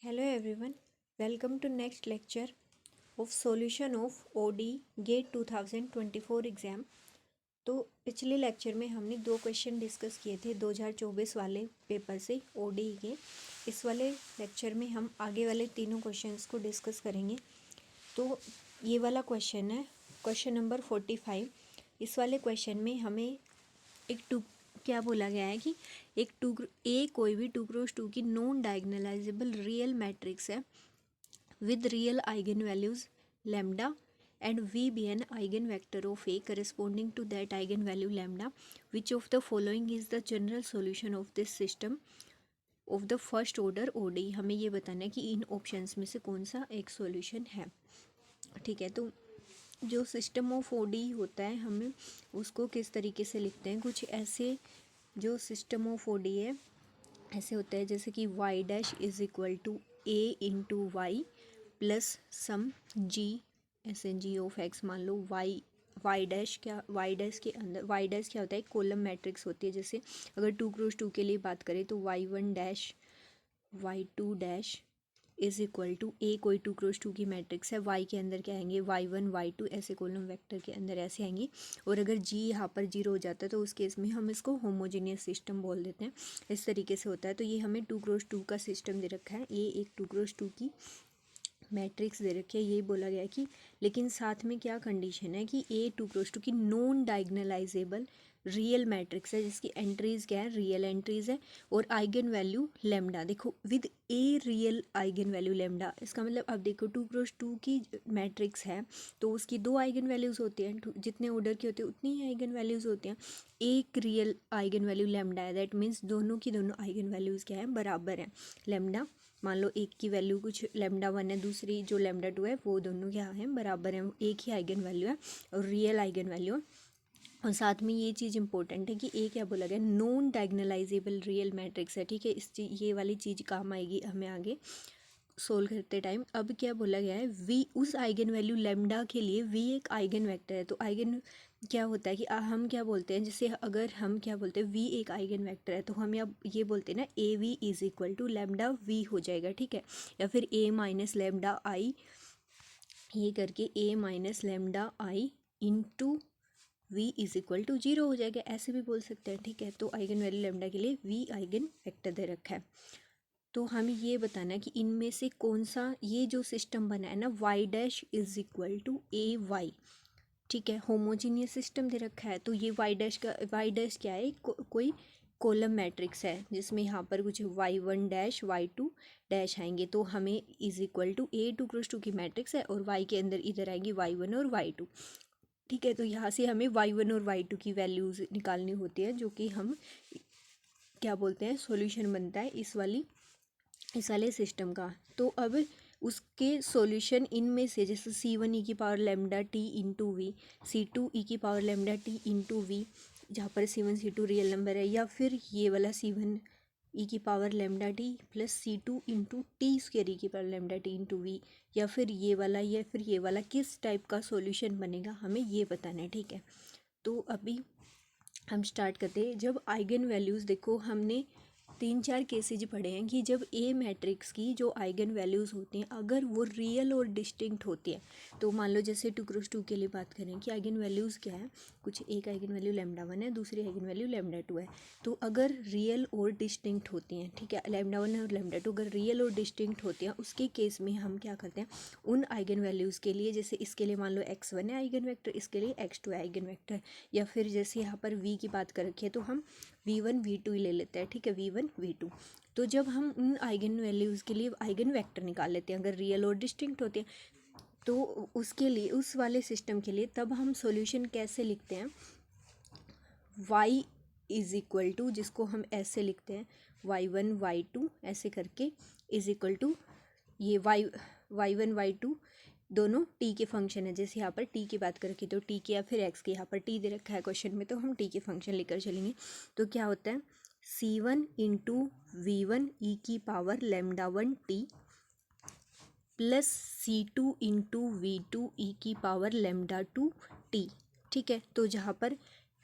Hello everyone, welcome to next lecture of solution of OD GATE 2024 exam. तो पिछले lecture में हमने दो क्वेश्चन डिस्कस किए थे 2024 वाले पेपर से OD के। इस वाले लेक्चर में हम आगे वाले तीनों क्वेश्चंस को डिस्कस करेंगे। तो ये वाला क्वेश्चन है क्वेश्चन नंबर 45। इस वाले क्वेश्चन में हमें एक क्या बोला गया है कि एक कोई भी 2x2 की नॉन डायगोनलाइजेबल रियल मैट्रिक्स है with real eigen values lambda and we be an eigen vector of A corresponding to that eigen value lambda which of the following is the general solution of this system of the first order ODE. हमें ये बताना है कि इन options में से कौन सा एक सॉल्यूशन है। ठीक है, तो जो सिस्टम ऑफ ओडी होता है हमें उसको किस तरीके से लिखते हैं, कुछ ऐसे जो सिस्टम ऑफ ओडी है ऐसे होता है जैसे कि y dash is equal to a into y plus some g, ऐसे जी ऑफ एक्स मान लो। वाई डैश के अंदर वाई डैश क्या होता है, कॉलम मैट्रिक्स होती है। जैसे अगर 2x2 के लिए बात करें तो y1 dash y2 dash is equal to a, कोई 2x2 की मैट्रिक्स है, y के अंदर क्या आएंगे y1 y2 ऐसे कॉलम वेक्टर के अंदर ऐसे आएंगे। और अगर g यहाँ पर 0 हो जाता है तो उस केस में हम इसको होमोजीनियस सिस्टम बोल देते हैं। इस तरीके से होता है। तो ये हमें 2x2 का सिस्टम दे रखा है, ये एक 2x2 की मैट्रिक्स दे रखी है। यही बोला गया है कि लेकिन साथ में क्या कंडीशन है कि ए 2x2 की नॉन डायगोनलाइजेबल रियल मैट्रिक्स है जिसकी एंट्रीज क्या है, रियल एंट्रीज है और आइगन वैल्यू लेमडा। देखो with a real eigen value lambda, इसका मतलब अब देखो 2x2 की मैट्रिक्स है तो उसकी दो आइगन वैल्यूज होती हैं, जितने ऑर्डर के होते हैं उतनी ही आइगन वैल्यूज होती हैं। एक रियल आइगन वैल्यू लेमडा है, दैट मीन्स दोनों की दोनों आइगन वैल्यूज क्या है, बराबर है। लेमडा मान लो एक की वैल्यू कुछ लेमडा 1 है, दूसरी जो लेमडा 2 है वो दोनों क्या है, बराबर हैं, एक ही आइगन वैल्यू है और रियल आइगन वैल्यू है। और साथ में ये चीज़ इंपॉर्टेंट है कि ए क्या बोला गया, नॉन डायगोनलाइजेबल रियल मैट्रिक्स है। ठीक है, ये वाली चीज़ काम आएगी हमें आगे सोल्व करते टाइम। अब क्या बोला गया है, वी उस आइगन वैल्यू लेमडा के लिए वी एक आइगन वेक्टर है। तो आइगन क्या होता है कि हम क्या बोलते हैं, जैसे अगर हम क्या बोलते हैं वी एक आइगन वेक्टर है तो हम ये बोलते हैं ना A v is equal to lambda v हो जाएगा। ठीक है, या फिर ए माइनस लेमडा आई, ये करके A minus lambda I into v is equal to 0 हो जाएगा, ऐसे भी बोल सकते हैं। ठीक है, तो आइगन वैल्यू लेमडा के लिए वी आइगन वेक्टर दे रखा है। तो हमें ये बताना है कि इनमें से कौन सा ये जो सिस्टम बना है ना y dash is equal to A y, ठीक है, होमोजीनियस सिस्टम दे रखा है। तो ये वाई डैश क्या है, कोई कॉलम मैट्रिक्स है जिसमें यहाँ पर कुछ y1 डैश y2 डैश आएंगे। तो हमें is equal to A 2x2 की मैट्रिक्स है और y के अंदर इधर आएंगे y1 और y2। ठीक है, तो यहाँ से हमें y1 और y2 की वैल्यूज़ निकालनी होती है जो कि हम क्या बोलते हैं, सॉल्यूशन बनता है इस वाले सिस्टम का। तो अब उसके सॉल्यूशन इनमें से जैसे C1 e की power lambda t into v, C2 e की power lambda t into v, जहाँ पर C1 C2 रियल नंबर है, या फिर ये वाला C1 e की power lambda t plus C2 into t square e की power lambda t into v, या फिर ये वाला किस टाइप का सॉल्यूशन बनेगा हमें ये बताना है। ठीक है, तो अभी हम स्टार्ट करते हैं। जब आइगन वैल्यूज़ देखो, हमने 3-4 केसेज पढ़े हैं कि जब ए मैट्रिक्स की जो आइगन वैल्यूज़ होती हैं अगर वो रियल और डिस्टिंक्ट होती है, तो मान लो जैसे 2x2 के लिए बात करें कि आइगन वैल्यूज़ क्या है, कुछ एक आइगन वैल्यू लेमडा 1 है, दूसरी आइगन वैल्यू लेमडा 2 है। तो अगर रियल और डिस्टिंक्ट होती हैं, ठीक है, लेमडा 1 और लेमडा 2 अगर रियल और डिस्टिंक्ट होती हैं, उसके केस में हम क्या करते हैं, उन आइगन वैल्यूज़ के लिए, जैसे इसके लिए मान लो x1 है आइगन वेक्टर, इसके लिए x2 है आइगन वेक्टर, या फिर जैसे यहाँ पर v की बात कर रखी है तो हम v1 v2 ही ले लेते हैं। ठीक है, v1 v2। तो जब हम उन आइगन वैल्यूज़ के लिए आइगन वेक्टर निकाल लेते हैं अगर रियल और डिस्टिंक्ट होते हैं, तो उसके लिए उस वाले सिस्टम के लिए तब हम सॉल्यूशन कैसे लिखते हैं, y इज इक्वल टू, जिसको हम ऐसे लिखते हैं y1 y2 ऐसे करके इज इक्वल टू ये y1 y2 दोनों t के फंक्शन है। जैसे यहाँ पर t की बात करें तो t के, या फिर x के, यहाँ पर t दे रखा है क्वेश्चन में तो हम t के फंक्शन लेकर चलेंगे। तो क्या होता है C1 इंटू V1 e की power lambda 1 t plus C2 into V2 e की पावर लेमडा 2 t। ठीक है, तो जहाँ पर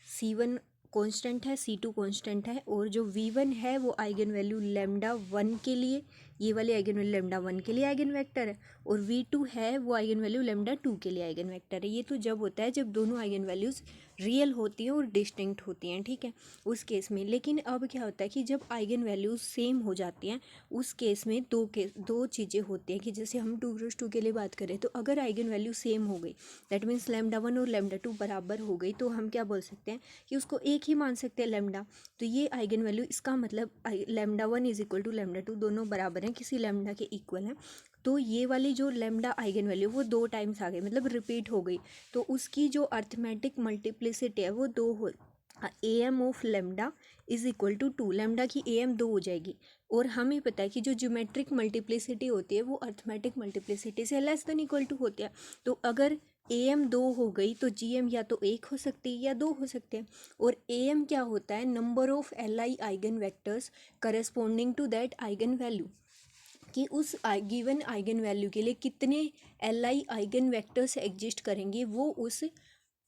C1 कांस्टेंट है, C2 कांस्टेंट है और जो V1 है वो आइगन वैल्यू लेमडा 1 के लिए ये वाली आइगन वैल्यू लेमडा 1 के लिए आइगन वेक्टर है और V2 है वो आइगन वैल्यू लेमडा 2 के लिए आइगन वेक्टर है। ये तो जब होता है जब दोनों आइगन वैल्यूज़ रियल होती हैं और डिस्टिंक्ट होती हैं, ठीक है, उस केस में। लेकिन अब क्या होता है कि जब आइगन वैल्यूज सेम हो जाती हैं उस केस में दो चीज़ें होती हैं कि जैसे हम 2 के लिए बात करें तो अगर आइगन वैल्यू सेम हो गई दैट मीन्स लेमडा 1 और लेमडा 2 बराबर हो गई तो हम क्या बोल सकते हैं कि उसको एक ही मान सकते हैं लेमडा। तो ये आइगन वैल्यू, इसका मतलब lambda 1 is equal to lambda 2 दोनों बराबर हैं, किसी लेमडा के इक्वल हैं। तो ये वाली जो लेमडा आइगन वैल्यू वो 2 टाइम्स आ गई, मतलब रिपीट हो गई। तो उसकी जो अर्थमेटिक मल्टीप्लिसिटी है वो 2 हो, AM of lambda is equal to 2, lambda की AM 2 हो जाएगी। और हमें पता है कि जो ज्योमेट्रिक मल्टीप्लिसिटी होती है वो अर्थमेटिक मल्टीप्लिसिटी से लेस देन इक्वल टू होती है। तो अगर AM 2 हो गई तो GM या तो 1 हो सकती है या 2 हो सकते हैं। और AM क्या होता है, number of LI eigen vectors corresponding to that eigen value, कि उस गिवन आइगन वैल्यू के लिए कितने LI आइगन वेक्टर्स एग्जिस्ट करेंगे वो उस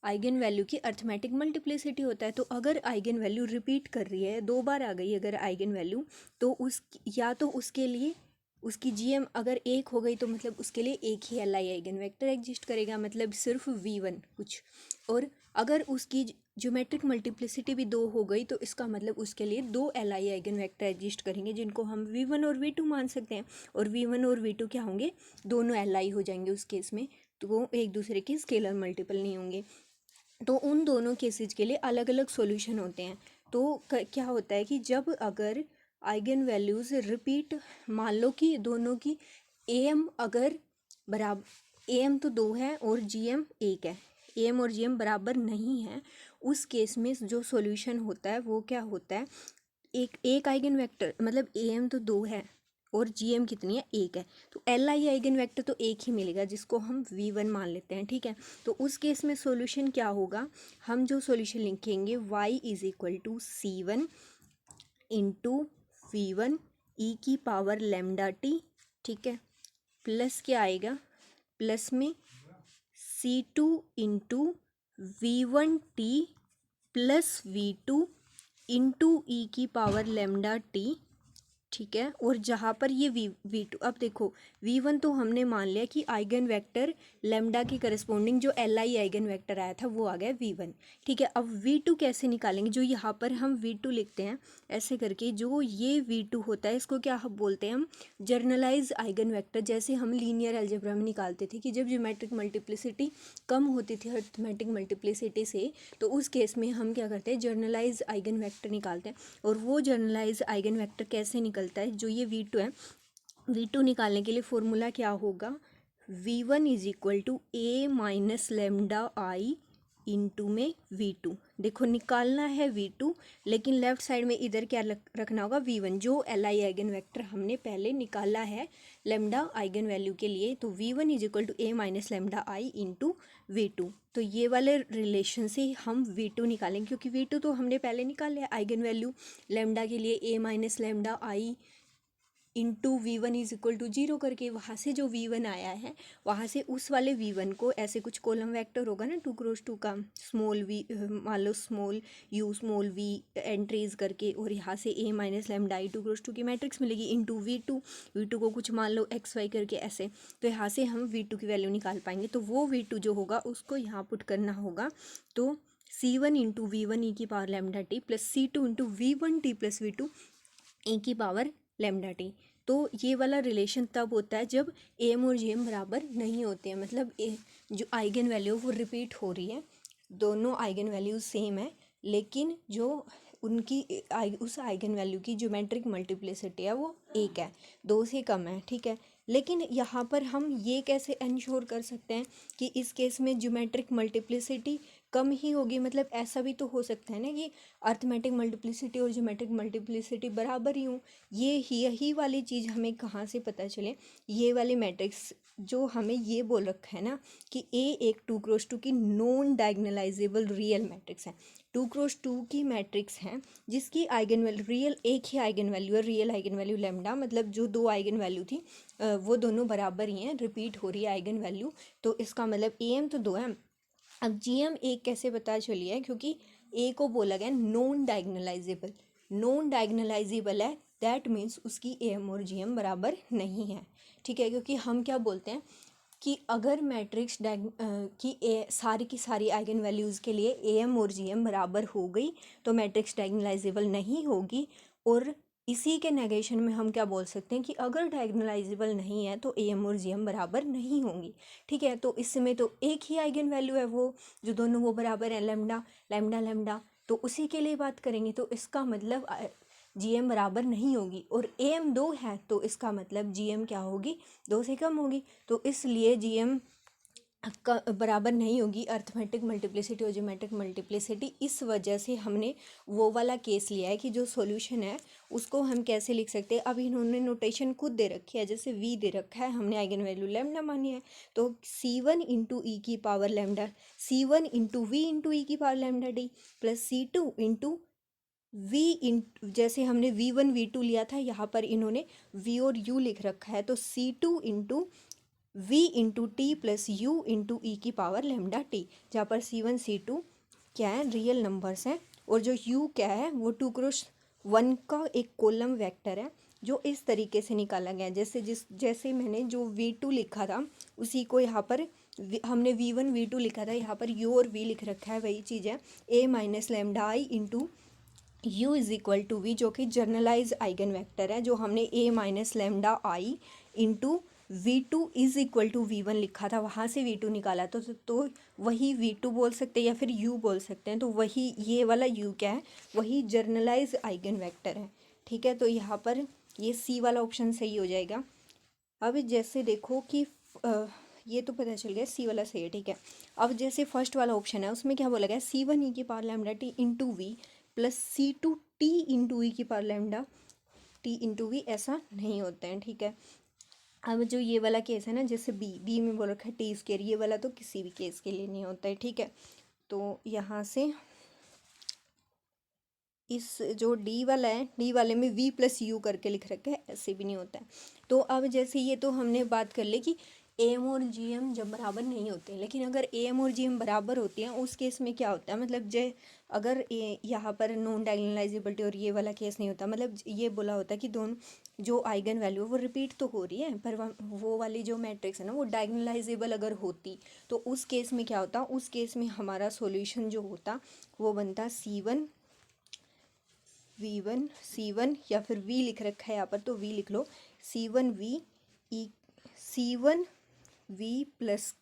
आइगन वैल्यू की अर्थमेटिक मल्टीप्लिसिटी होता है। तो अगर आइगन वैल्यू रिपीट कर रही है, 2 बार आ गई अगर आइगन वैल्यू, तो उस या तो उसके लिए उसकी GM अगर 1 हो गई तो मतलब उसके लिए एक ही LI आइगन वेक्टर एग्जिस्ट करेगा, मतलब सिर्फ V1 कुछ। और अगर उसकी ज्योमेट्रिक मल्टीप्लिसिटी भी 2 हो गई तो इसका मतलब उसके लिए 2 LI आइगन वेक्टर एग्जिस्ट करेंगे जिनको हम V1 और V2 मान सकते हैं। और V1 और V2 क्या होंगे, दोनों LI हो जाएंगे उस केस में, तो वो एक दूसरे के स्केलर मल्टीपल नहीं होंगे। तो उन दोनों केसेस के लिए अलग अलग सॉल्यूशन होते हैं। तो क्या होता है कि जब अगर आइगन वैल्यूज़ रिपीट, मान लो कि दोनों की AM अगर बराबर, AM तो 2 है और GM 1 है, AM और GM बराबर नहीं है, उस केस में जो सॉल्यूशन होता है वो क्या होता है, एक आइगन वेक्टर, मतलब AM तो 2 है और GM कितनी है, 1 है, तो LI आइगन वेक्टर तो एक ही मिलेगा जिसको हम V1 मान लेते हैं, ठीक है। तो उस केस में सॉल्यूशन क्या होगा, हम जो सॉल्यूशन लिखेंगे y is equal to C1 into V1 e की पावर लेमडा t, ठीक है, प्लस क्या आएगा, प्लस में C2 into V1t plus V2 into e की पावर लेमडा t, ठीक है। और जहाँ पर ये V2, अब देखो V1 तो हमने मान लिया कि आइगन वेक्टर लेमडा के करस्पॉन्डिंग जो LI आइगन वेक्टर आया था वो आ गया V1, ठीक है। अब V2 कैसे निकालेंगे, जो यहाँ पर हम V2 लिखते हैं ऐसे करके, जो ये V2 होता है इसको क्या हम बोलते हैं, हम जर्नलाइज आइगन वेक्टर। जैसे हम लीनियर अलजेब्रा में निकालते थे कि जब ज्योमेट्रिक मल्टीप्लिसिटी कम होती थी अर्थमेटिक मल्टीप्लिसिटी से, तो उस केस में हम क्या करते हैं, जर्नलाइज आइगन वेक्टर निकालते हैं। और वो जर्नलाइज आइगन वेक्टर कैसे निकलता है, जो ये V2 है, V2 निकालने के लिए फॉर्मूला क्या होगा, V1 is equal to A minus lambda I into में V2। देखो निकालना है V2, लेकिन लेफ्ट साइड में इधर क्या रखना होगा, V1, जो LI आइगन वेक्टर हमने पहले निकाला है लेमडा आइगन वैल्यू के लिए। तो V1 is equal to A minus lambda I into V2। तो ये वाले रिलेशन से हम V2 निकालेंगे, क्योंकि V2 तो हमने पहले निकाल लिया आइगन वैल्यू लेमडा के लिए A minus lambda I into V1 is equal to 0 करके, वहाँ से जो V1 आया है वहाँ से उस वाले V1 को ऐसे कुछ कॉलम वेक्टर होगा ना 2 क्रॉस 2 का, स्मॉल v, मान लो small u small v entries करके, और यहाँ से A minus lambda I 2 cross 2 की मैट्रिक्स मिलेगी इंटू V2 को कुछ मान लो XY करके ऐसे। तो यहाँ से हम V2 की वैल्यू निकाल पाएंगे। तो वो V2 जो होगा उसको यहाँ पुट करना होगा। तो C1 इंटू V1 e की power lambda t plus C2 into V1t plus V2 e की पावर लेमडा टी। तो ये वाला रिलेशन तब होता है जब AM और GM बराबर नहीं होते हैं, मतलब जो आइगन वैल्यू वो रिपीट हो रही है, दोनों आइगन वैल्यूज सेम है, लेकिन जो उनकी उस आइगन वैल्यू की ज्योमेट्रिक मल्टीप्लिसिटी है वो 1 है, 2 से कम है, ठीक है। लेकिन यहाँ पर हम ये कैसे इंश्योर कर सकते हैं कि इस केस में ज्योमेट्रिक मल्टीप्लिसिटी कम ही होगी, मतलब ऐसा भी तो हो सकता है ना कि अर्थमेटिक मल्टीप्लिसिटी और ज्योमेट्रिक मल्टीप्लिसिटी बराबर ही हों। यही वाली चीज़ हमें कहाँ से पता चले, ये वाली मैट्रिक्स जो हमें ये बोल रखा है ना कि A एक 2 क्रॉस 2 की नॉन डायगोनलाइजेबल रियल मैट्रिक्स है। 2 क्रॉस 2 की मैट्रिक्स है जिसकी आइगन वैल्यू रियल, एक ही आइगन वैल्यू है, रियल आइगन वैल्यू लेमडा, मतलब जो 2 आइगन वैल्यू थी वो दोनों बराबर ही हैं, रिपीट हो रही है आइगन वैल्यू। तो इसका मतलब AM तो 2 है। अब GM 1 कैसे पता चली है, क्योंकि A को बोला गया नॉन डायगोनलाइजेबल, नॉन डायगोनलाइजेबल है दैट मीन्स उसकी एम और जी एम बराबर नहीं है, ठीक है। क्योंकि हम क्या बोलते हैं कि अगर मैट्रिक्स सारी की सारी आइगन वैल्यूज़ के लिए ए एम और जी एम बराबर हो गई तो मैट्रिक्स डायगोनलाइजेबल नहीं होगी। और इसी के नेगेशन में हम क्या बोल सकते हैं कि अगर डायगोनलाइजेबल नहीं है तो ए एम और जी एम बराबर नहीं होंगी, ठीक है। तो इसमें तो एक ही आइगन वैल्यू है वो जो दोनों वो बराबर है, लैम्डा लैम्डा लैम्डा, तो उसी के लिए बात करेंगे। तो इसका मतलब जी एम बराबर नहीं होगी, और ए एम 2 है तो इसका मतलब जी एम क्या होगी, 2 से कम होगी। तो इसलिए जी एम का बराबर नहीं होगी अर्थमेटिक मल्टीप्लिसिटी और ज्योमेट्रिक मल्टीप्लिसिटी। इस वजह से हमने वो वाला केस लिया है कि जो सॉल्यूशन है उसको हम कैसे लिख सकते हैं। अब इन्होंने नोटेशन खुद दे रखी है, जैसे वी दे रखा है, हमने आइगन वैल्यू लैम्डा मानी है, तो C1 इंटू ई की power lambda, C1 into v into e की power lambda d plus C2 into v इन, जैसे हमने V1 V2 लिया था, यहाँ पर इन्होंने V और U लिख रखा है, तो C2 into v into t plus u into e की पावर लैम्डा टी, जहाँ पर C1 C2 क्या है, रियल नंबर्स हैं, और जो U क्या है वो 2x1 का एक कॉलम वेक्टर है जो इस तरीके से निकाला गया है। जैसे मैंने जो V2 लिखा था उसी को यहाँ पर हमने V1 V2 लिखा था, यहाँ पर U और V लिख रखा है, वही चीज़ है A minus lambda I into U is equal to v, जो कि जर्नलाइज आइगन वेक्टर है, जो हमने A minus lambda I into V2 is equal to V1 लिखा था, वहाँ से V2 निकाला तो वही V2 बोल सकते हैं या फिर U बोल सकते हैं। तो वही ये वाला U क्या है, वही जर्नलाइज आइगन वेक्टर है, ठीक है। तो यहाँ पर ये C वाला ऑप्शन सही हो जाएगा। अब जैसे देखो कि ये तो पता चल गया C वाला सही है, ठीक है। अब जैसे फर्स्ट वाला ऑप्शन है उसमें क्या बोला गया, C1 ई की power lambda t into v plus C2 t into e की power lambda t into v, ऐसा नहीं होता है, ठीक है। अब जो ये वाला केस है ना, जैसे बी में बोल रखा है टी स्क्वायर, ये वाला तो किसी भी केस के लिए नहीं होता है, ठीक है। तो यहाँ से इस जो डी वाला है, डी वाले में वी प्लस यू करके लिख रखा है, ऐसे भी नहीं होता है। तो अब जैसे ये तो हमने बात कर ली कि ए एम और जी एम जब बराबर नहीं होते, लेकिन अगर ए एम और जी एम बराबर होती हैं उस केस में क्या होता है, मतलब अगर यहाँ पर नॉन डायगोनलाइजेबिलिटी और ये वाला केस नहीं होता, मतलब ये बोला होता है कि दोनों जो आइगन वैल्यू है वो रिपीट तो हो रही है, पर वो वाली जो मैट्रिक्स है ना वो डायगोनलाइजेबल अगर होती तो उस केस में क्या होता, उस केस में हमारा सॉल्यूशन जो होता वो बनता C1 V1 C1, या फिर V लिख रखा है यहाँ पर तो V लिख लो, C1 V ई C1 V प्लस,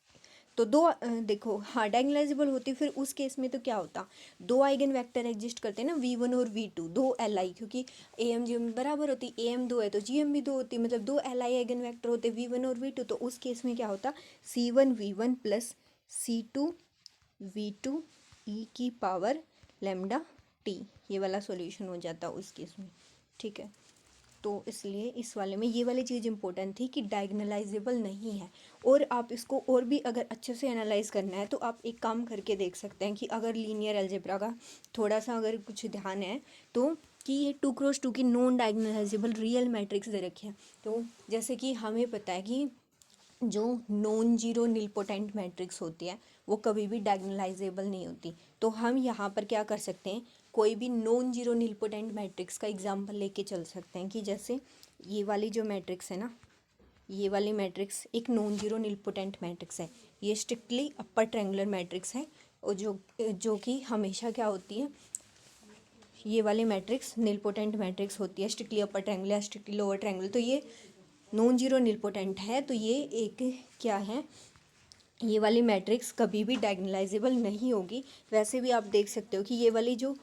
तो दो देखो हाँ डायगोनलाइजेबल होती, फिर उस केस में तो क्या होता, दो आइगन वेक्टर एग्जिस्ट करते हैं ना, V1 और V2, दो LI, क्योंकि AM GM बराबर होती, AM 2 है तो GM भी 2 होती, मतलब दो LI आइगन वेक्टर होते V1 और V2। तो उस केस में क्या होता, C1 V1 plus C2 V2 ई की पावर लैम्डा टी, ये वाला सॉल्यूशन हो जाता उस केस में, ठीक है। तो इसलिए इस वाले में ये वाली चीज़ इंपॉर्टेंट थी कि डायगोनलाइजेबल नहीं है। और आप इसको और भी अगर अच्छे से एनालाइज करना है तो आप एक काम करके देख सकते हैं कि अगर लीनियर अलजेब्रा का थोड़ा सा अगर कुछ ध्यान है तो कि ये 2x2 की नॉन डायगोनलाइजेबल रियल मैट्रिक्स दे रखी है। तो जैसे कि हमें पता है कि जो नॉन जीरो निलपोटेंट मैट्रिक्स होती है वो कभी भी डायगोनलाइजेबल नहीं होती। तो हम यहाँ पर क्या कर सकते हैं, कोई भी नॉन जीरो निलपोटेंट मैट्रिक्स का एग्जांपल लेके चल सकते हैं कि जैसे ये वाली जो मैट्रिक्स है ना, ये वाली मैट्रिक्स एक नॉन जीरो निलपोटेंट मैट्रिक्स है, ये स्ट्रिक्टली अपर ट्रायंगुलर मैट्रिक्स है, और जो कि हमेशा क्या होती है, ये वाली मैट्रिक्स निलपोटेंट मैट्रिक्स होती है, स्ट्रिक्टली अपर ट्रायंगुलर या स्ट्रिक्टली लोअर ट्रायंगुलर। तो ये नॉन जीरो निलपोटेंट है, तो ये एक क्या है, ये वाली मैट्रिक्स कभी भी डायगोनलाइजेबल नहीं होगी। वैसे भी आप देख सकते हो कि ये वाली जो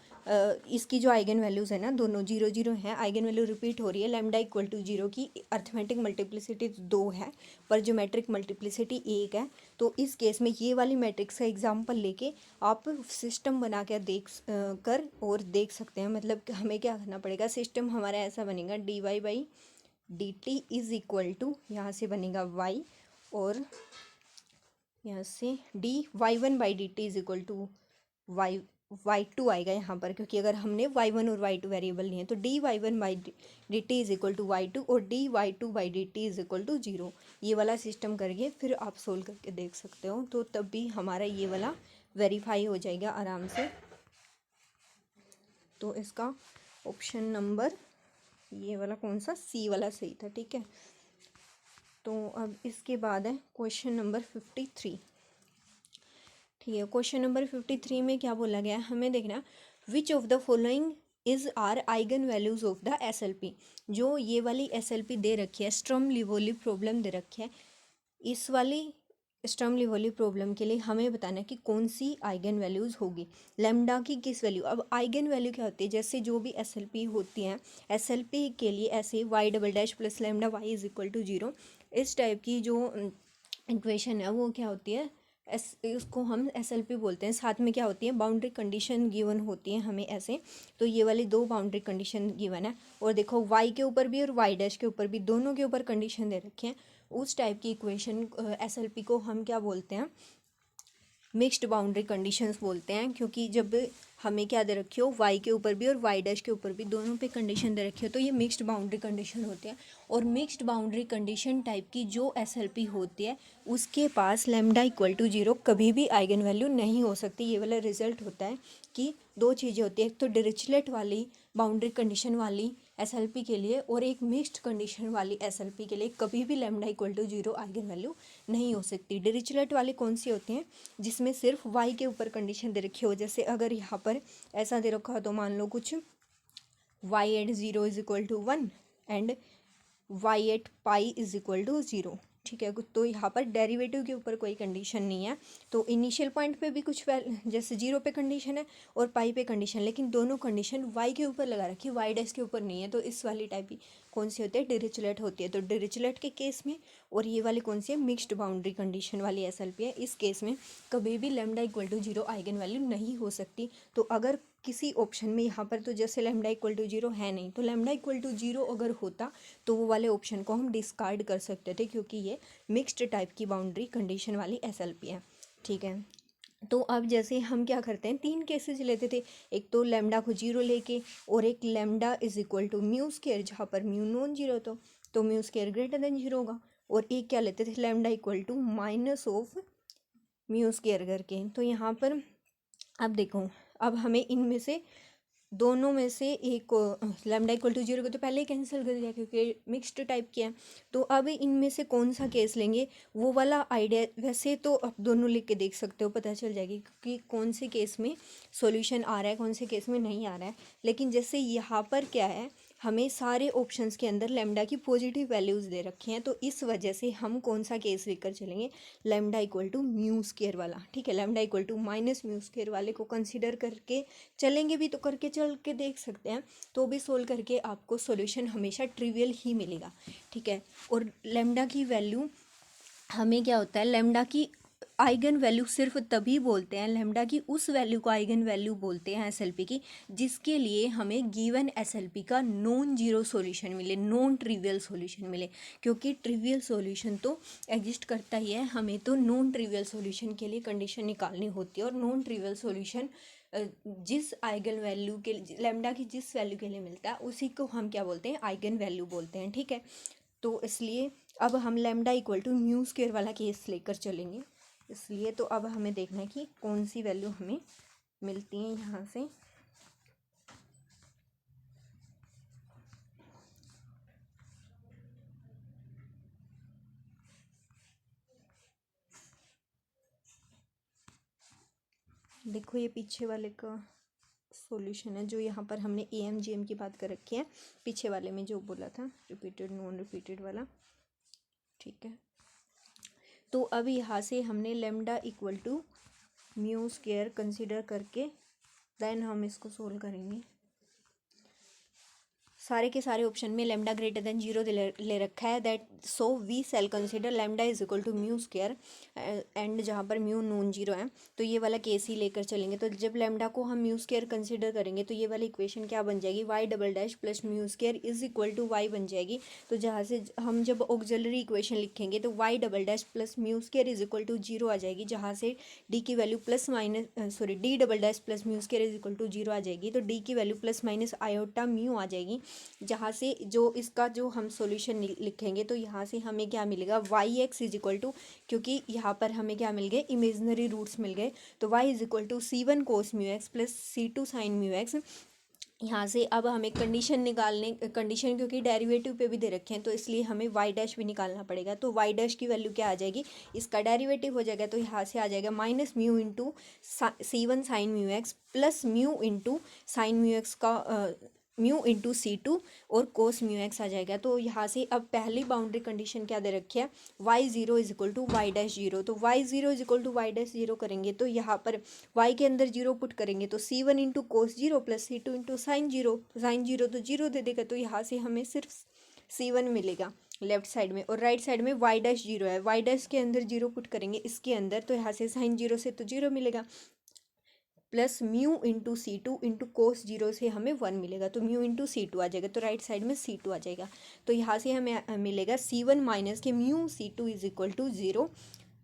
इसकी जो आइगन वैल्यूज़ है ना, दोनों 0 0 हैं, आइगन वैल्यू रिपीट हो रही है, लैम्डा इक्वल टू 0 की अर्थमेटिक मल्टीप्लिसिटी 2 है पर ज्योमेट्रिक मल्टीप्लिसिटी 1 है। तो इस केस में ये वाली मैट्रिक्स का एग्जाम्पल लेके आप सिस्टम बना कर देख सकते हैं। मतलब हमें क्या करना पड़ेगा, सिस्टम हमारा ऐसा बनेगा dy/dt इज इक्वल टू, यहाँ से बनेगा y, और यहाँ से dy1/dt is equal to y2 आएगा यहाँ पर, क्योंकि अगर हमने y1 और y2 वेरिएबल लिए हैं तो dy1/dt is equal to y2 और dy2/dt इज इक्वल टू 0। ये वाला सिस्टम करके फिर आप सोल्व करके देख सकते हो, तो तब भी हमारा ये वाला वेरीफाई हो जाएगा आराम से। तो इसका ऑप्शन नंबर ये वाला कौन सा, सी वाला सही था, ठीक है। तो अब इसके बाद है क्वेश्चन नंबर 53, ठीक है। क्वेश्चन नंबर 53 में क्या बोला गया है, हमें देखना which of the following is are eigen values of the SLP. जो ये वाली एसएलपी दे रखी है, स्टर्म लिवोली प्रॉब्लम दे रखी है, इस वाली स्टर्म लिवोली प्रॉब्लम के लिए हमें बताना है कि कौन सी आइगन वैल्यूज़ होगी, लैम्डा की किस वैल्यू। अब आइगन वैल्यू क्या होती है, जैसे जो भी एसएलपी होती हैं, एसएलपी के लिए ऐसे y double dash plus lambda y is equal to 0, इस टाइप की जो इक्वेशन है वो क्या होती है, इसको हम एसएलपी बोलते हैं। साथ में क्या होती है, बाउंड्री कंडीशन गिवन होती है हमें ऐसे। तो ये वाली दो बाउंड्री कंडीशन गिवन है, और देखो वाई के ऊपर भी और वाई डैश के ऊपर भी, दोनों के ऊपर कंडीशन दे रखे हैं। उस टाइप की इक्वेशन एसएलपी को हम क्या बोलते हैं, मिक्स्ड बाउंड्री कंडीशंस बोलते हैं। क्योंकि जब हमें क्या दे रखी हो, वाई के ऊपर भी और वाई डैश के ऊपर भी, दोनों पे कंडीशन दे रखी हो, तो ये मिक्स्ड बाउंड्री कंडीशन होती है। और मिक्स्ड बाउंड्री कंडीशन टाइप की जो एसएलपी होती है, उसके पास लैम्डा इक्वल टू 0 कभी भी आइगन वैल्यू नहीं हो सकती। ये वाला रिजल्ट होता है कि दो चीज़ें होती है, एक तो डिरिचलेट वाली बाउंड्री कंडीशन वाली एसएलपी के लिए, और एक मिक्स्ड कंडीशन वाली एसएलपी के लिए कभी भी lambda equal to 0 eigen value नहीं हो सकती। डिरिचलेट वाली कौन सी होती हैं, जिसमें सिर्फ वाई के ऊपर कंडीशन दे रखी हो। जैसे अगर यहाँ पर ऐसा दे रखा हो तो मान लो कुछ y at 0 is equal to 1 and y at pi is equal to 0, ठीक है। तो यहाँ पर डेरिवेटिव के ऊपर कोई कंडीशन नहीं है। तो इनिशियल पॉइंट पे भी कुछ जैसे 0 पे कंडीशन है और पाई पे कंडीशन, लेकिन दोनों कंडीशन वाई के ऊपर लगा रखी है, वाई डैश के ऊपर नहीं है। तो इस वाली टाइप की कौन सी होती है, डिरिचलेट होती है। तो डिरिचलेट के केस में, और ये वाली कौन सी है, मिक्स्ड बाउंड्री कंडीशन वाली एसएलपी है, इस केस में कभी भी lambda equal to 0 eigen value नहीं हो सकती। तो अगर किसी ऑप्शन में यहाँ पर तो जैसे लैम्डा इक्वल टू 0 है नहीं, तो लैम्डा इक्वल टू 0 अगर होता तो वो वाले ऑप्शन को हम डिस्कार्ड कर सकते थे, क्योंकि ये मिक्स्ड टाइप की बाउंड्री कंडीशन वाली एसएलपी है, ठीक है। तो अब जैसे हम क्या करते हैं, तीन केसेस लेते थे, एक तो लैम्डा को 0 लेके, और एक lambda is equal to mu square, जहाँ पर म्यू नॉन जीरो तो म्यू स्केयर ग्रेटर देन 0 होगा। और एक क्या लेते थे, lambda equal to minus of mu square करके। तो यहाँ पर अब देखो, अब हमें इनमें से दोनों में से एक लैम्डा इक्वल टू 0 को तो पहले ही कैंसिल कर दिया क्योंकि मिक्स्ड टाइप किया है। तो अब इनमें से कौन सा केस लेंगे, वो वाला आइडिया वैसे तो आप दोनों लिख के देख सकते हो, पता चल जाएगी कि कौन से केस में सॉल्यूशन आ रहा है, कौन से केस में नहीं आ रहा है। लेकिन जैसे यहाँ पर क्या है, हमें सारे ऑप्शंस के अंदर लैम्डा की पॉजिटिव वैल्यूज़ दे रखी हैं, तो इस वजह से हम कौन सा केस लेकर चलेंगे, lambda equal to mu square वाला, ठीक है। Lambda equal to minus mu square वाले को कंसीडर करके चलेंगे भी, तो करके चल के देख सकते हैं, तो भी सोल्व करके आपको सॉल्यूशन हमेशा ट्रिवियल ही मिलेगा, ठीक है। और लैम्डा की वैल्यू हमें क्या होता है, लैम्डा की आइगन वैल्यू सिर्फ तभी बोलते हैं, लैम्डा की उस वैल्यू को आइगन वैल्यू बोलते हैं एसएलपी की, जिसके लिए हमें गिवन एसएलपी का नॉन जीरो सॉल्यूशन मिले, नॉन ट्रिवियल सॉल्यूशन मिले। क्योंकि ट्रिवियल सॉल्यूशन तो एग्जिस्ट करता ही है, हमें तो नॉन ट्रिवियल सॉल्यूशन के लिए कंडीशन निकालनी होती है। और नॉन ट्रिवियल सॉल्यूशन जिस आइगन वैल्यू के लैम्डा की जिस वैल्यू के लिए मिलता है, उसी को हम क्या बोलते हैं, आइगन वैल्यू बोलते हैं, ठीक है। तो इसलिए अब हम lambda equal to mu square वाला केस लेकर चलेंगे। इसलिए तो अब हमें देखना है कि कौन सी वैल्यू हमें मिलती है यहाँ से। देखो ये पीछे वाले का सॉल्यूशन है, जो यहाँ पर हमने AMGM की बात कर रखी है, पीछे वाले में जो बोला था रिपीटेड नॉन रिपीटेड वाला, ठीक है। तो अब यहाँ से हमने lambda equal to mu square consider करके देन हम इसको सोल्व करेंगे। सारे के सारे ऑप्शन में लैम्डा ग्रेटर देन 0 ले रखा है, that so we shall consider lambda is equal to mu square and जहाँ पर म्यू नॉन जीरो है, तो ये वाला केस ही लेकर चलेंगे। तो जब लैम्डा को हम म्यू स्क्वायर कंसिडर करेंगे तो ये वाली इक्वेशन क्या बन जाएगी, y double dash plus mu square is equal to y बन जाएगी। तो जहाँ से हम जब ऑक्सिलरी इक्वेशन लिखेंगे तो y double dash plus mu square is equal to 0 आ जाएगी, जहाँ से डी की value plus minus D double dash plus mu square is equal to 0 आ जाएगी। तो डी की value plus minus iota mu आ जाएगी, जहाँ से जो इसका जो हम सॉल्यूशन लिखेंगे तो यहाँ से हमें क्या मिलेगा, y x is equal to, क्योंकि यहाँ पर हमें क्या मिल गए, इमेजनरी रूट्स मिल गए, तो y is equal to C1 cos mu x plus C2 sine mu x यहाँ से अब हमें कंडीशन निकालने, कंडीशन क्योंकि डेरिवेटिव पे भी दे रखे हैं तो इसलिए हमें वाई डैश भी निकालना पड़ेगा। तो वाई डैश की वैल्यू क्या आ जाएगी, इसका डेरिवेटिव हो जाएगा तो यहाँ से आ जाएगा minus mu into C1 sine mu x plus mu into sine mu x का म्यू इंटू C2 और कोस म्यू एक्स आ जाएगा। तो यहाँ से अब पहली बाउंड्री कंडीशन क्या दे रखी है, y0 is equal to y dash zero. तो y0 is equal to y dash zero करेंगे तो यहाँ पर y के अंदर जीरो पुट करेंगे तो C1 into cos zero plus C2 into sine zero, sine zero तो जीरो दे देगा। तो यहाँ से हमें सिर्फ C1 मिलेगा लेफ्ट साइड में, और राइट साइड में वाई डैश जीरो है, वाई डैश के अंदर जीरो पुट करेंगे इसके अंदर तो यहाँ से साइन जीरो से तो जीरो मिलेगा plus mu into C2 into cos zero से हमें 1 मिलेगा तो म्यू इंटू C2 आ जाएगा। तो राइट साइड में C2 आ जाएगा। तो यहाँ से हमें मिलेगा C1 माइनस के mu C2 is equal to 0।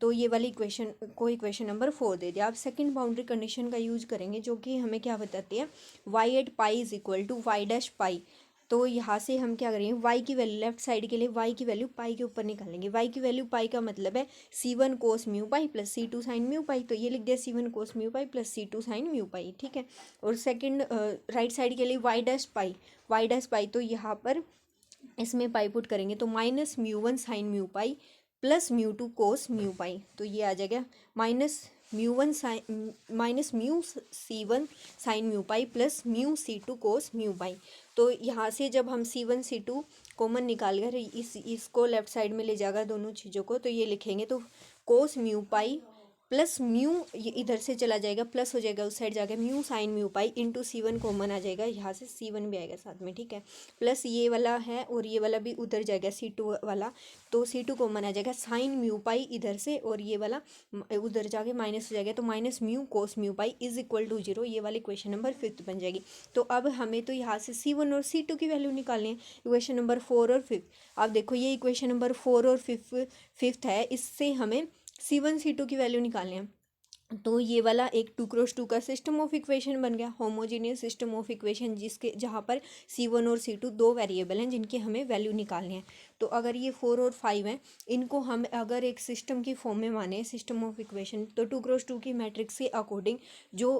तो ये वाली इक्वेशन को इक्वेशन नंबर 4 दे दिया। आप सेकंड बाउंड्री कंडीशन का यूज करेंगे जो कि हमें क्या बताती है, y at pi is equal to y dash pi. तो यहाँ से हम क्या करेंगे, वाई की वैल्यू लेफ्ट साइड के लिए वाई की वैल्यू पाई के ऊपर निकालेंगे। वाई की वैल्यू पाई का मतलब है C1 cos mu pi plus C2 sine mu pi. तो ये लिख दिया C1 cos mu pi plus C2 sine mu pi, ठीक है। और सेकंड राइट साइड के लिए y dash pi, y dash pi तो यहाँ पर इसमें पाई पुट करेंगे तो माइनस म्यू1 साइन म्यू पाई प्लस म्यू2 कोस म्यू पाई। तो ये आ जाएगा माइनस म्यू1 sine minus mu C1 sine mu pi plus mu C2 कोस म्यू पाई। तो यहाँ से जब हम C1 C2 कॉमन निकाल कर इसको लेफ्ट साइड में ले जाएगा दोनों चीज़ों को, तो ये लिखेंगे तो कोस म्यू पाई प्लस म्यू, ये इधर से चला जाएगा प्लस हो जाएगा उस साइड जाकर mu sine mu pi into C1 common आ जाएगा, यहाँ से C1 भी आएगा साथ में, ठीक है। प्लस ये वाला है और ये वाला भी उधर जाएगा C2 वाला, तो C2 कॉमन आ जाएगा साइन म्यू पाई इधर से और ये वाला उधर जाके माइनस हो जाएगा तो minus mu cos mu pi is equal to 0। ये वाली क्वेश्चन नंबर 5 बन जाएगी। तो अब हमें तो यहाँ से C1 और C2 की वैल्यू निकालनी है, इक्वेशन नंबर 4 और 5। अब देखो ये इक्वेशन नंबर 4 और 5 है, इससे हमें C1 C2 की वैल्यू निकालनी है। तो ये वाला एक 2x2 का सिस्टम ऑफ इक्वेशन बन गया, होमोजीनियस सिस्टम ऑफ इक्वेशन, जिसके जहाँ पर C1 और C2 दो वेरिएबल हैं जिनके हमें वैल्यू निकालनी है। तो अगर ये 4 और 5 हैं, इनको हम अगर एक सिस्टम की फॉर्म में माने, सिस्टम ऑफ इक्वेशन, तो 2x2 की मैट्रिक्स के अकॉर्डिंग जो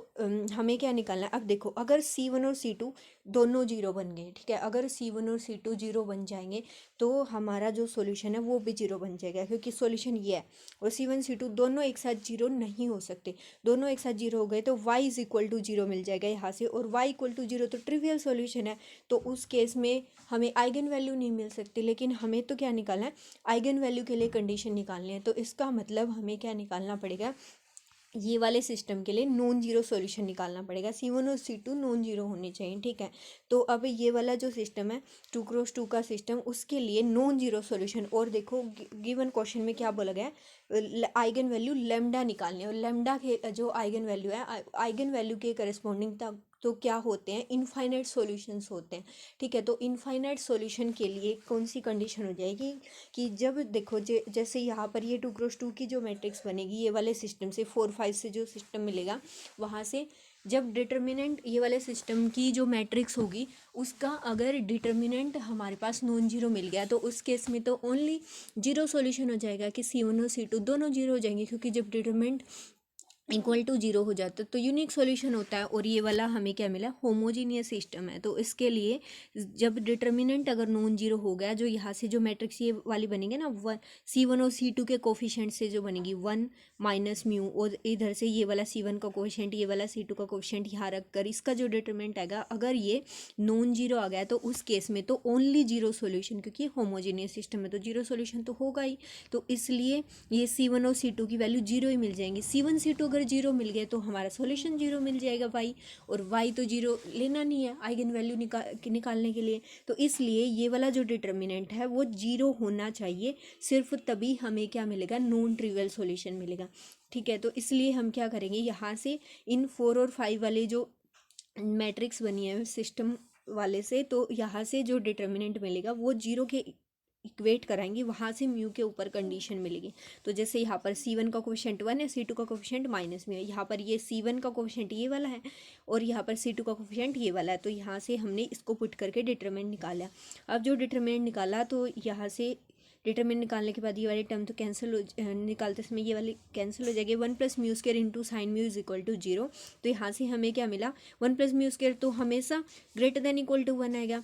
हमें क्या निकालना है। अब देखो अगर C1 और C2 दोनों जीरो बन गए, ठीक है, अगर C1 और C2 जीरो बन जाएंगे तो हमारा जो सॉल्यूशन है वो भी जीरो बन जाएगा, क्योंकि सॉल्यूशन ये है। और C1 C2 दोनों एक साथ जीरो नहीं हो सकते, दोनों एक साथ जीरो हो गए तो y इज इक्वल टू 0 मिल जाएगा यहाँ से, और y इक्वल टू 0 तो ट्रिवियल सॉल्यूशन है। तो उस केस में हमें आइगन वैल्यू नहीं मिल सकती, लेकिन हमें तो क्या निकालना है, आइगन वैल्यू के लिए कंडीशन निकालनी है। तो इसका मतलब हमें क्या निकालना पड़ेगा, ये वाले सिस्टम के लिए नॉन जीरो सॉल्यूशन निकालना पड़ेगा। C1 और C2 नॉन जीरो होने चाहिए, ठीक है। तो अब ये वाला जो सिस्टम है 2x2 का सिस्टम, उसके लिए नॉन जीरो सॉल्यूशन। और देखो गिवन क्वेश्चन में क्या बोला गया है, आइगन वैल्यू लेमडा निकालनी है, और लेमडा के जो आइगन वैल्यू है, आइगन वैल्यू के करस्पॉन्डिंग तक तो क्या होते हैं, इनफाइनाइट सॉल्यूशंस होते हैं, ठीक है। तो इनफाइनाइट सॉल्यूशन के लिए कौन सी कंडीशन हो जाएगी कि जब देखो जैसे यहाँ पर ये 2x2 की जो मैट्रिक्स बनेगी, ये वाले सिस्टम से 4 5 से जो सिस्टम मिलेगा, वहाँ से जब डिटर्मिनेंट ये वाले सिस्टम की जो मैट्रिक्स होगी उसका अगर डिटर्मिनेंट हमारे पास नॉन जीरो मिल गया, तो उस केस में तो ओनली जीरो सॉल्यूशन हो जाएगा कि C1 और C2 दोनों जीरो हो जाएंगे, क्योंकि जब डिटर्मिनेंट इक्वल टू जीरो हो जाता है तो यूनिक सॉल्यूशन होता है। और ये वाला हमें क्या मिला, होमोजीनियस सिस्टम है। तो इसके लिए जब डिटर्मिनेंट अगर नॉन जीरो हो गया, जो यहाँ से जो मैट्रिक्स ये वाली बनेगी ना, C1 और C2 के कोफिशिएंट से जो बनेगी 1 माइनस म्यू, और इधर से ये वाला C1 का कोफिशिएंट, ये वाला C2 का कोफिशिएंट यहाँ रख कर इसका जो डिटर्मिनेंट आएगा, अगर ये नॉन जीरो आ गया तो उस केस में तो ओनली जीरो सॉल्यूशन, क्योंकि होमोजीनियस सिस्टम में तो जीरो सॉल्यूशन तो होगा ही। तो इसलिए ये C1 और C2 की वैल्यू जीरो ही मिल जाएंगी। C1 C2 अगर जीरो मिल गए तो हमारा सॉल्यूशन जीरो मिल जाएगा y, और y तो जीरो लेना नहीं है आइगन वैल्यू निकालने के लिए। तो इसलिए ये वाला जो डिटर्मिनेंट है वो जीरो होना चाहिए, सिर्फ तभी हमें क्या मिलेगा, नॉन ट्रिवियल सॉल्यूशन मिलेगा, ठीक है। तो इसलिए हम क्या करेंगे, यहाँ से इन 4 और 5 वाले जो मैट्रिक्स बनी है सिस्टम वाले से, तो यहाँ से जो डिटर्मिनेंट मिलेगा वो जीरो के इक्वेट कराएंगे, वहाँ से म्यू के ऊपर कंडीशन मिलेगी। तो जैसे यहाँ पर C1 का कोफिशिएंट 1 है, C2 का कोफिशिएंट माइनस में है, यहाँ पर ये C1 का कोफिशिएंट ये वाला है और यहाँ पर C2 का कोफिशिएंट ये वाला है। तो यहाँ से हमने इसको पुट करके डिटरमिनेंट निकाला। अब जो डिटरमिनेंट निकाला तो यहाँ से डिटरमिनेंट निकालने के बाद ये वाली टर्म तो कैंसिल हो निकालते समय ये वाली कैंसिल हो जाएगी। 1 + μ² into sine mu is equal to 0। तो यहाँ से हमें क्या मिला, 1 + μ² तो हमेशा ग्रेटर देन इक्वल टू 1 आएगा,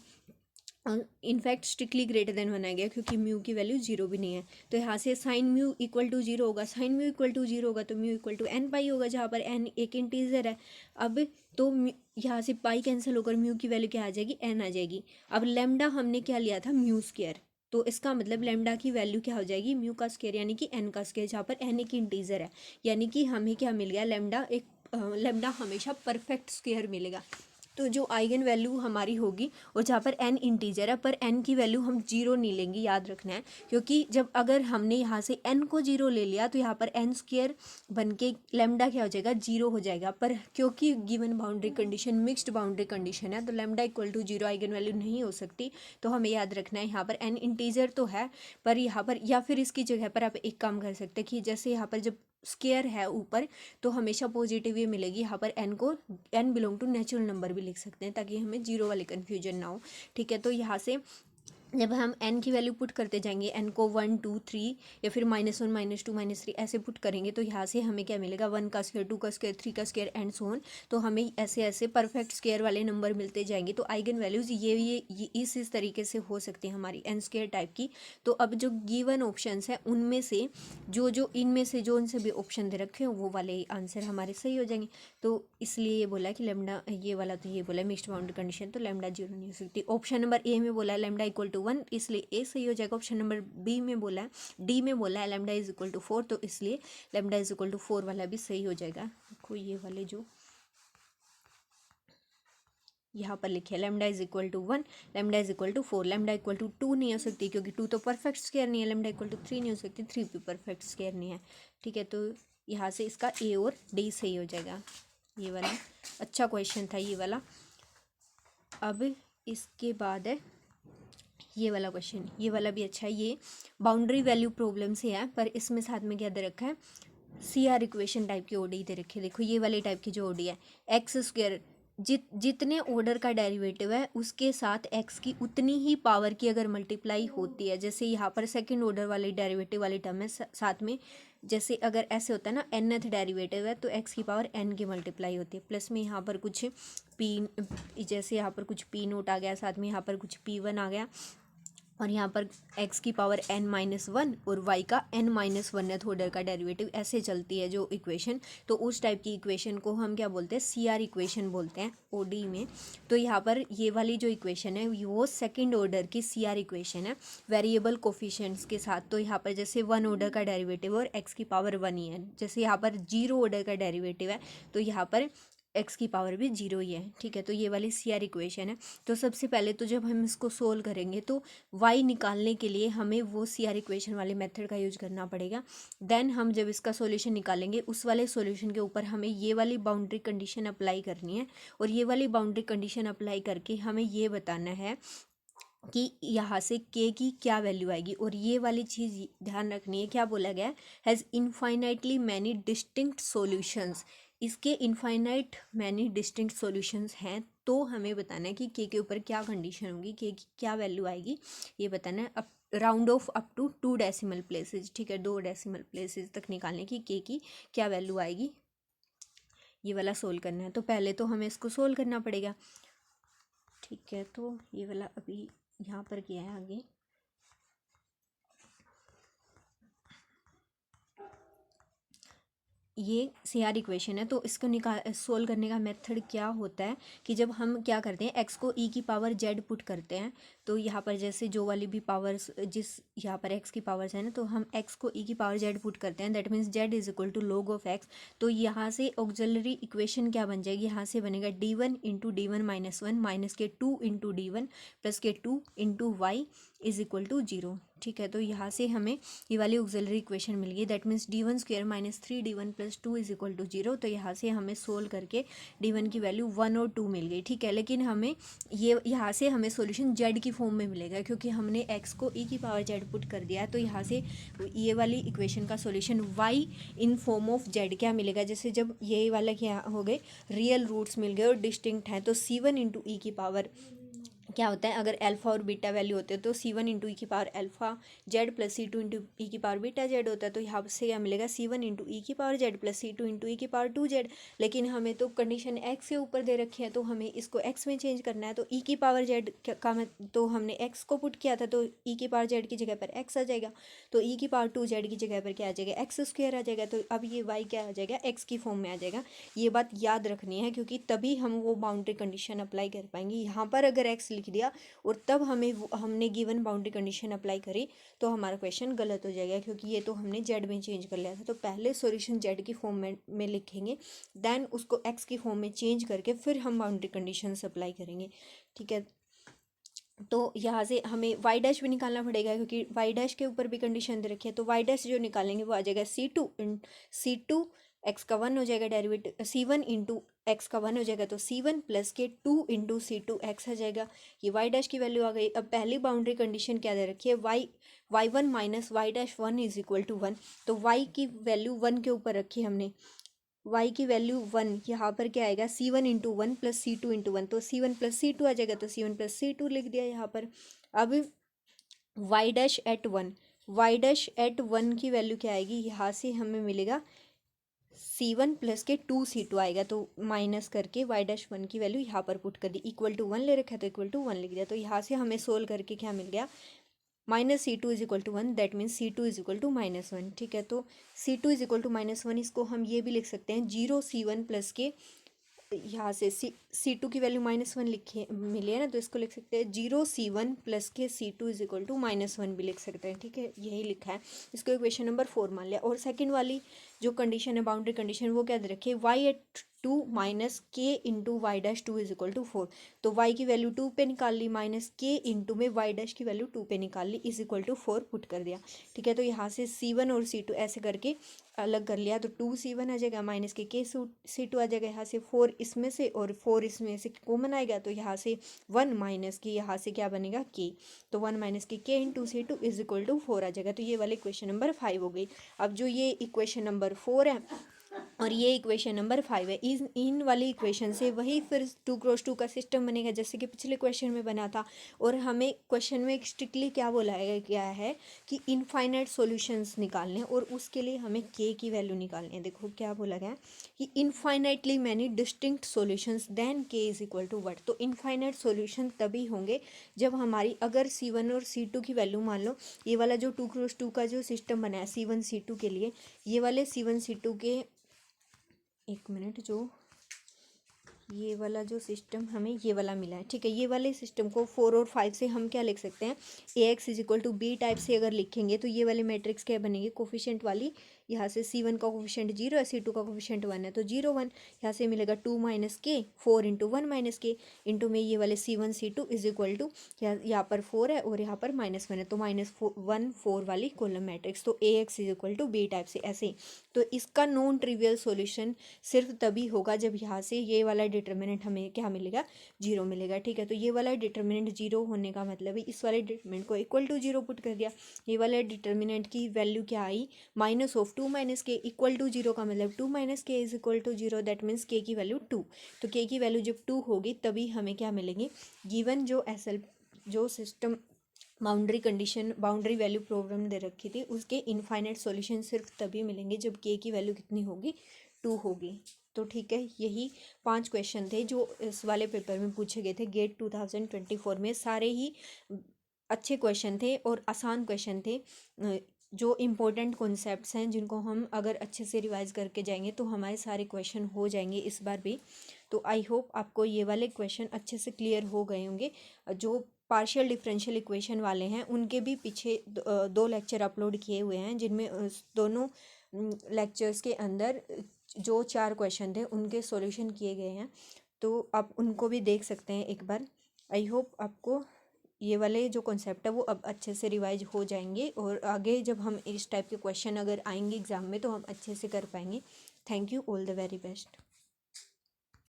इनफैक्ट स्ट्रिक्टली ग्रेटर देन 1 आ गया क्योंकि म्यू की वैल्यू 0 भी नहीं है। तो यहाँ से साइन म्यू इक्वल टू 0 होगा, साइन म्यू इक्वल टू 0 होगा तो म्यू इक्वल टू n पाई होगा, जहाँ पर n एक इंटीजर है। अब तो यहाँ से पाई कैंसिल होकर म्यू की वैल्यू क्या आ जाएगी, n आ जाएगी। अब लेमडा हमने क्या लिया था, μ², तो इसका मतलब लेमडा की वैल्यू क्या हो जाएगी, म्यू का स्क्वायर यानी कि n का स्क्वायर, जहाँ पर n एक इंटीजर है। यानी कि हमें क्या मिल गया, लेमडा हमेशा परफेक्ट स्क्वायर मिलेगा। तो जो आइगन वैल्यू हमारी होगी और जहाँ पर n इंटीजर है, पर n की वैल्यू हम 0 नहीं लेंगे, याद रखना है, क्योंकि जब अगर हमने यहाँ से n को 0 ले लिया तो यहाँ पर n² बन के लेमडा क्या हो जाएगा, 0 हो जाएगा। पर क्योंकि given boundary condition mixed boundary condition है तो lambda equal to 0 eigen value नहीं हो सकती। तो हमें याद रखना है यहाँ पर n इंटीजर तो है, पर यहाँ पर या फिर इसकी जगह पर आप एक काम कर सकते हैं कि जैसे यहाँ पर जब स्क्वायर है ऊपर तो हमेशा पॉजिटिव ही मिलेगी, यहाँ पर n को n belong to natural number भी लिख सकते हैं ताकि हमें 0 वाली कन्फ्यूजन ना हो। ठीक है, तो यहाँ से जब हम n की वैल्यू पुट करते जाएंगे, n को 1 2 3 या फिर -1 -2 -3 ऐसे पुट करेंगे तो यहाँ से हमें क्या मिलेगा, 1 का स्क्वायर, 2 का स्क्वायर, 3 का स्क्वायर एंड सो ऑन। तो हमें ऐसे ऐसे परफेक्ट स्क्वायर वाले नंबर मिलते जाएंगे। तो आइगन वैल्यूज़ ये इस तरीके से हो सकती है हमारी n² टाइप की। तो अब जो गिवन ऑप्शंस है उनमें से इनमें से जो उनसे भी ऑप्शन दे रखे हो वो वाले आंसर हमारे सही हो जाएंगे। तो इसलिए ये बोला कि लेमडा, ये वाला तो ये बोला मिक्स्ड बाउंड्री कंडीशन, तो लेमडा 0 नहीं हो सकती। ऑप्शन नंबर ए में बोला है लेमडा इक्वल टू 1, इसलिए ए सही हो जाएगा। ऑप्शन नंबर बी में बोला है, डी में बोला है लेमडा इज इक्वल टू 4, तो इसलिए लेमडा इज इक्वल टू 4 वाला भी सही हो जाएगा। देखो ये वाले जो यहाँ पर लिखे lambda is equal to 1, lambda is equal to 4, lambda equal to 2 नहीं हो सकती क्योंकि 2 तो परफेक्ट स्क्वायर नहीं है, लेमडा इक्वल टू 3 नहीं हो सकती, 3 भी परफेक्ट स्क्वायर नहीं है। ठीक है, तो यहाँ से इसका ए और डी सही हो जाएगा। ये वाला अच्छा क्वेश्चन था ये वाला। अब इसके बाद है ये वाला क्वेश्चन, ये वाला भी अच्छा है। ये बाउंड्री वैल्यू प्रॉब्लम से है, पर इसमें साथ में क्या दे रखा है, CR इक्वेशन टाइप की ओडी दे रखी है। देखो ये वाले टाइप की जो ओडी है, x², जितने ऑर्डर का डेरिवेटिव है उसके साथ x की उतनी ही पावर की अगर मल्टीप्लाई होती है, जैसे यहाँ पर सेकंड ऑर्डर वाली डेरिवेटिव वाली टर्म है साथ में, जैसे अगर ऐसे होता है ना nth डेरिवेटिव है तो x की पावर n की मल्टीप्लाई होती है, प्लस में यहाँ पर कुछ p, जैसे यहाँ पर कुछ p0 आ गया, साथ में यहाँ पर कुछ p1 आ गया, और यहाँ पर x की पावर n-1 और y का n-1th ऑर्डर का डेरिवेटिव, ऐसे चलती है जो इक्वेशन। तो उस टाइप की इक्वेशन को हम क्या बोलते हैं, CR इक्वेशन बोलते हैं OD में। तो यहाँ पर ये वाली जो इक्वेशन है वो सेकंड ऑर्डर की CR इक्वेशन है वेरिएबल कोफिशिएंट्स के साथ। तो यहाँ पर जैसे 1 ऑर्डर का डेरिवेटिव और x की पावर 1 ही है, जैसे यहाँ पर 0 ऑर्डर का डेरिवेटिव है तो यहाँ पर x की पावर भी 0 ही है। ठीक है, तो ये वाली CR इक्वेशन है। तो सबसे पहले तो जब हम इसको सोल्व करेंगे तो y निकालने के लिए हमें वो CR इक्वेशन वाले मेथड का यूज करना पड़ेगा। देन हम जब इसका सॉल्यूशन निकालेंगे उस वाले सॉल्यूशन के ऊपर हमें ये वाली बाउंड्री कंडीशन अप्लाई करनी है, और ये वाली बाउंड्री कंडीशन अप्लाई करके हमें ये बताना है कि यहाँ से k की क्या वैल्यू आएगी। और ये वाली चीज़ ध्यान रखनी है, क्या बोला गया है, has infinitely many distinct solutions, इसके इनफाइनाइट मैनी डिस्टिंक्ट सॉल्यूशंस हैं। तो हमें बताना है कि k के ऊपर क्या कंडीशन होगी, k की क्या वैल्यू आएगी, ये बताना है। Round off up to 2 decimal places, ठीक है, 2 डेसिमल प्लेसेस तक निकालने की k की क्या वैल्यू आएगी, ये वाला सोल्व करना है। तो पहले तो हमें इसको सोल्व करना पड़ेगा। ठीक है, तो ये वाला अभी यहाँ पर किया है आगे। ये CR इक्वेशन है, तो इसको सोल्व करने का मेथड क्या होता है कि जब हम क्या करते हैं, x को e की पावर z पुट करते हैं, तो यहाँ पर जैसे जो वाली भी पावर्स, जिस यहाँ पर x की पावर्स है ना, तो हम x को e की पावर z पुट करते हैं, that means z is equal to log of x। तो यहाँ से ऑक्सिलरी इक्वेशन क्या बन जाएगी, यहाँ से बनेगा d1 इंटू d1 - 1 माइनस के 2 इंटू d1 प्लस के 2 into y is equal to 0। ठीक है, तो यहाँ से हमें ये वाली ऑक्सिलरी इक्वेशन मिल गई, that means d1² - 3d1 + 2 is equal to 0। तो यहाँ से हमें सोल्व करके d1 की वैल्यू 1 और 2 मिल गई। ठीक है, लेकिन हमें ये यहाँ से हमें सॉल्यूशन z की फॉर्म में मिलेगा, क्योंकि हमने x को e की पावर z पुट कर दिया है। तो यहाँ से ये वाली इक्वेशन का solution y in form of z क्या मिलेगा, जैसे जब ये वाला क्या हो गए, रियल रूट्स मिल गए और डिस्टिंक्ट हैं, तो c1 इंटू ई की पावर क्या होता है, अगर अल्फ़ा और बीटा वैल्यू होते हैं तो C1 इंटू ई की power alpha z plus C2 into e की पावर बीटा जेड होता है। तो यहाँ से क्या मिलेगा, C1 इंटू ई की power z plus C2 into e की पावर 2 जेड। लेकिन हमें तो कंडीशन x के ऊपर दे रखी है, तो हमें इसको x में चेंज करना है। तो ई की पावर जेड का तो हमने x को पुट किया था, तो ई की पावर जेड की जगह पर x आ जाएगा। तो ई की पावर 2 जेड की जगह पर क्या आ जाएगा, एक्स स्क्वायर आ जाएगा। तो अब ये y क्या आ जाएगा, x की फॉर्म में आ जाएगा। ये बात याद रखनी है, क्योंकि तभी हम वो बाउंड्री कंडीशन अप्लाई कर पाएंगे। यहाँ पर अगर x लिख दिया और तब हमने गिवन बाउंड्री कंडीशन अप्लाई करी तो हमारा क्वेश्चन गलत हो जाएगा, क्योंकि ये तो हमने जेड में चेंज कर लिया था। तो पहले सॉल्यूशन जेड की फॉर्म में लिखेंगे, देन उसको एक्स की फॉर्म में चेंज करके फिर हम बाउंड्री कंडीशन अप्लाई करेंगे। ठीक है, तो यहाँ से हमें वाई डैश भी निकालना पड़ेगा, क्योंकि वाई डैश के ऊपर भी कंडीशन दे रखी है। तो वाई डैश जो निकालेंगे वो आ जाएगा C2 एक्स का 1 हो जाएगा, डेरिवेटिव C1 इंटू एक्स का 1 हो जाएगा। तो C1 प्लस के 2 इंटू C2 एक्स आ जाएगा। ये वाई डैश की वैल्यू आ गई। अब पहली बाउंड्री कंडीशन क्या दे रखी है, y1 minus y dash 1 is equal to 1। तो y की वैल्यू 1 के ऊपर रखी हमने, y की वैल्यू 1, यहाँ पर क्या आएगा, C1 into 1 plus C2 into 1। तो C1 प्लस C2 आ जाएगा, तो C1 प्लस C2 लिख दिया यहाँ पर। अब y डैश एट 1 की वैल्यू क्या आएगी, यहाँ से हमें मिलेगा C1 प्लस के 2C2 आएगा। तो माइनस करके y डैश 1 की वैल्यू यहाँ पर पुट कर दी, इक्वल टू 1 ले रखा है तो इक्वल टू 1 लिख दिया। तो यहाँ से हमें सोल्व करके क्या मिल गया, minus C2 is equal to 1, that means C2 is equal to -1। ठीक है, तो C2 इज इक्वल टू -1, इसको हम ये भी लिख सकते हैं 0C1 प्लस के, यहाँ से C2 की वैल्यू -1 लिखे मिली है ना, तो इसको लिख सकते हैं 0C1 प्लस के C2 इज इक्वल टू -1 भी लिख सकते हैं। ठीक है, यही लिखा है, इसको इक्वेशन नंबर 4 मान लिया। और सेकंड वाली जो कंडीशन है, बाउंड्री कंडीशन, वो क्या दे रखी है, y@2 minus k into y dash 2 is equal to 4। तो y की वैल्यू 2 पे निकाल ली, माइनस के इंटू में वाई डैश की वैल्यू 2 पे निकाल ली, इज इक्वल टू 4 पुट कर दिया। ठीक है, तो यहाँ से C1 और C2 ऐसे करके अलग कर लिया, तो 2C1 आ जाएगा, माइनस के C2 आ जाएगा। यहाँ से 4 इसमें से और 4 इसमें से कॉमन आएगा, तो यहाँ से 1 माइनस की, यहाँ से क्या बनेगा के, तो 1 minus k into C2 is equal to 4 आ जाएगा। तो ये वाली इक्वेशन नंबर 5 हो गई। अब जो ये इक्वेशन नंबर 4 है और ये इक्वेशन नंबर 5 है, इन वाली इक्वेशन से वही फिर 2x2 का सिस्टम बनेगा, जैसे कि पिछले क्वेश्चन में बना था। और हमें क्वेश्चन में स्ट्रिक्टली क्या बोला गया है कि इनफाइनाइट सॉल्यूशंस निकालने, और उसके लिए हमें के की वैल्यू निकालनी है। देखो क्या बोला गया है कि infinitely many distinct solutions then k is equal to what. तो इनफाइनाइट सॉल्यूशन तभी होंगे जब हमारी अगर C1 और C2 की वैल्यू, मान लो ये वाला जो 2x2 का जो सिस्टम बना है C1 C2 के लिए, ये वाले C1 C2 के, एक मिनट, जो ये वाला जो सिस्टम हमें ये वाला मिला है, ठीक है, ये वाले सिस्टम को 4 और 5 से हम क्या लिख सकते हैं, AX is equal to b type से अगर लिखेंगे तो ये वाली मैट्रिक्स क्या बनेगी, कोफिशिएंट वाली। यहाँ से C1 का कोफिशिएंट 0 है, C2 का कोफिशिएंट 1 है, तो 0 1, यहाँ से मिलेगा 2 माइनस के, 4 इंटू 1 माइनस के, इंटू में ये वाले C1 C2 is equal to, यहाँ पर 4 है और यहाँ पर -1 है, तो -1 4 वाली कॉलम मैट्रिक्स। तो AX is equal to b type से ऐसे। तो इसका नॉन ट्रिवियल सॉल्यूशन सिर्फ तभी होगा जब यहाँ से ये वाला डिटर्मिनेंट हमें क्या मिलेगा, 0 मिलेगा। ठीक है, तो ये वाला डिटर्मिनेंट 0 होने का मतलब है इस वाले डिटर्मिनेंट को इक्वल टू 0 पुट कर दिया। ये वाले डिटर्मिनेंट की वैल्यू क्या आई, minus of 2 minus k, equal to 0 का मतलब 2 minus k is equal to 0, that means k की वैल्यू 2। तो के की वैल्यू जब 2 होगी तभी हमें क्या मिलेंगे, गिवन जो SL जो system boundary condition, boundary value problem दे रखी थी, उसके इनफाइनाइट सॉल्यूशन सिर्फ तभी मिलेंगे जब के की वैल्यू कितनी होगी, 2 होगी। तो ठीक है, यही 5 क्वेश्चन थे जो इस वाले पेपर में पूछे गए थे गेट 2024 में। सारे ही अच्छे क्वेश्चन थे और आसान क्वेश्चन थे, जो इम्पोर्टेंट कॉन्सेप्ट्स हैं जिनको हम अगर अच्छे से रिवाइज करके जाएंगे तो हमारे सारे क्वेश्चन हो जाएंगे इस बार भी। तो आई होप आपको ये वाले क्वेश्चन अच्छे से क्लियर हो गए होंगे। जो पार्शियल डिफरेंशियल इक्वेशन वाले हैं उनके भी पीछे 2 लेक्चर अपलोड किए हुए हैं, जिनमें दोनों लेक्चर्स के अंदर जो 4 क्वेश्चन थे उनके सॉल्यूशन किए गए हैं, तो आप उनको भी देख सकते हैं एक बार। आई होप आपको ये वाले जो कॉन्सेप्ट है वो अब अच्छे से रिवाइज हो जाएंगे, और आगे जब हम इस टाइप के क्वेश्चन अगर आएंगे एग्ज़ाम में तो हम अच्छे से कर पाएंगे। Thank you, all the very best.